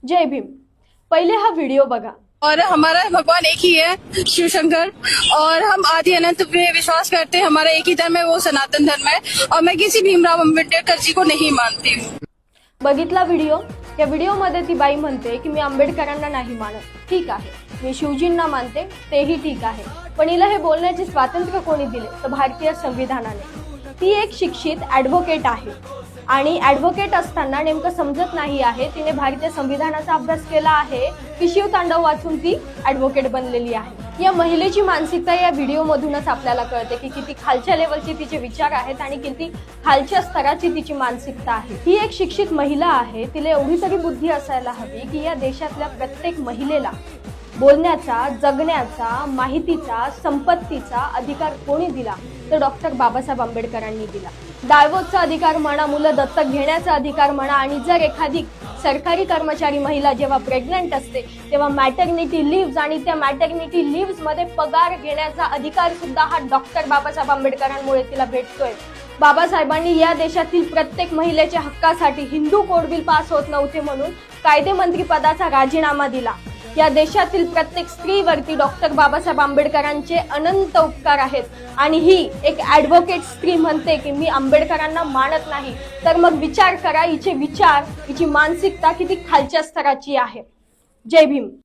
जय भीम। पहले हा वीडियो बघा। और हमारा भगवान एक ही है, शिव शंकर, और हम आदि अनंत पे विश्वास करते हैं। हमारा एक ही धर्म है, वो सनातन धर्म है, और मैं किसी भीमराव अम्बेडकर जी को नहीं मानती हूँ। बघितला व्हिडिओ? या व्हिडिओमध्ये ती बाई म्हणते की मी आंबेडकरांना नाही मानत। ठीक आहे, मी शिवजींना मानते, तेही ठीक आहे, पण हिला हे बोलण्याचे स्वातंत्र्य कोणी दिले? तर भारतीय संविधानाने। ती एक शिक्षित ॲडव्होकेट आहे आणि ॲडव्होकेट असताना नेमकं समजत नाही आहे तिने भारतीय संविधानाचा अभ्यास केला आहे की शिवतांडव वाचून ती ॲडव्होकेट बनलेली आहे। या महिलेची मानसिकता या व्हिडिओ मधूनच आपल्याला कळते की किती खालच्या लेवलचे तिचे विचार आहेत आणि किती खालच्या स्तराची तिची मानसिकता आहे। ही एक शिक्षित महिला आहे, तिला एवढी तरी बुद्धी असायला हवी की या देशातल्या प्रत्येक महिलेला बोलण्याचा, जगण्याचा, माहितीचा, संपत्तीचा अधिकार कोणी दिला? तर डॉक्टर बाबासाहेब आंबेडकरांनी दिला। डायव्होर्सचा अधिकार म्हणा, मुलं दत्तक घेण्याचा अधिकार म्हणा, आणि जर एखादी सरकारी कर्मचारी महिला जेव्हा प्रेग्नंट असते तेव्हा मॅटर्निटी लिव्ज आणि त्या मॅटर्निटी लिव्ज मध्ये पगार घेण्याचा अधिकार सुद्धा हा डॉक्टर बाबासाहेब आंबेडकरांमुळे तिला भेटतोय। बाबासाहेबांनी या देशातील प्रत्येक महिलेच्या हक्कासाठी हिंदू कोड बिल पास होत नव्हते म्हणून कायदे मंत्री पदाचा राजीनामा दिला। या देशातील प्रत्येक स्त्रीवरती डॉक्टर बाबासाहेब आंबेडकरांचे अनंत उपकार आहेत आणि ही एक ॲडव्होकेट स्त्री म्हणते की मी आंबेडकरांना मानत नाही, तर मग विचार करा हिचे विचार, हिची मानसिकता किती खालच्या स्तराची आहे। जय भीम।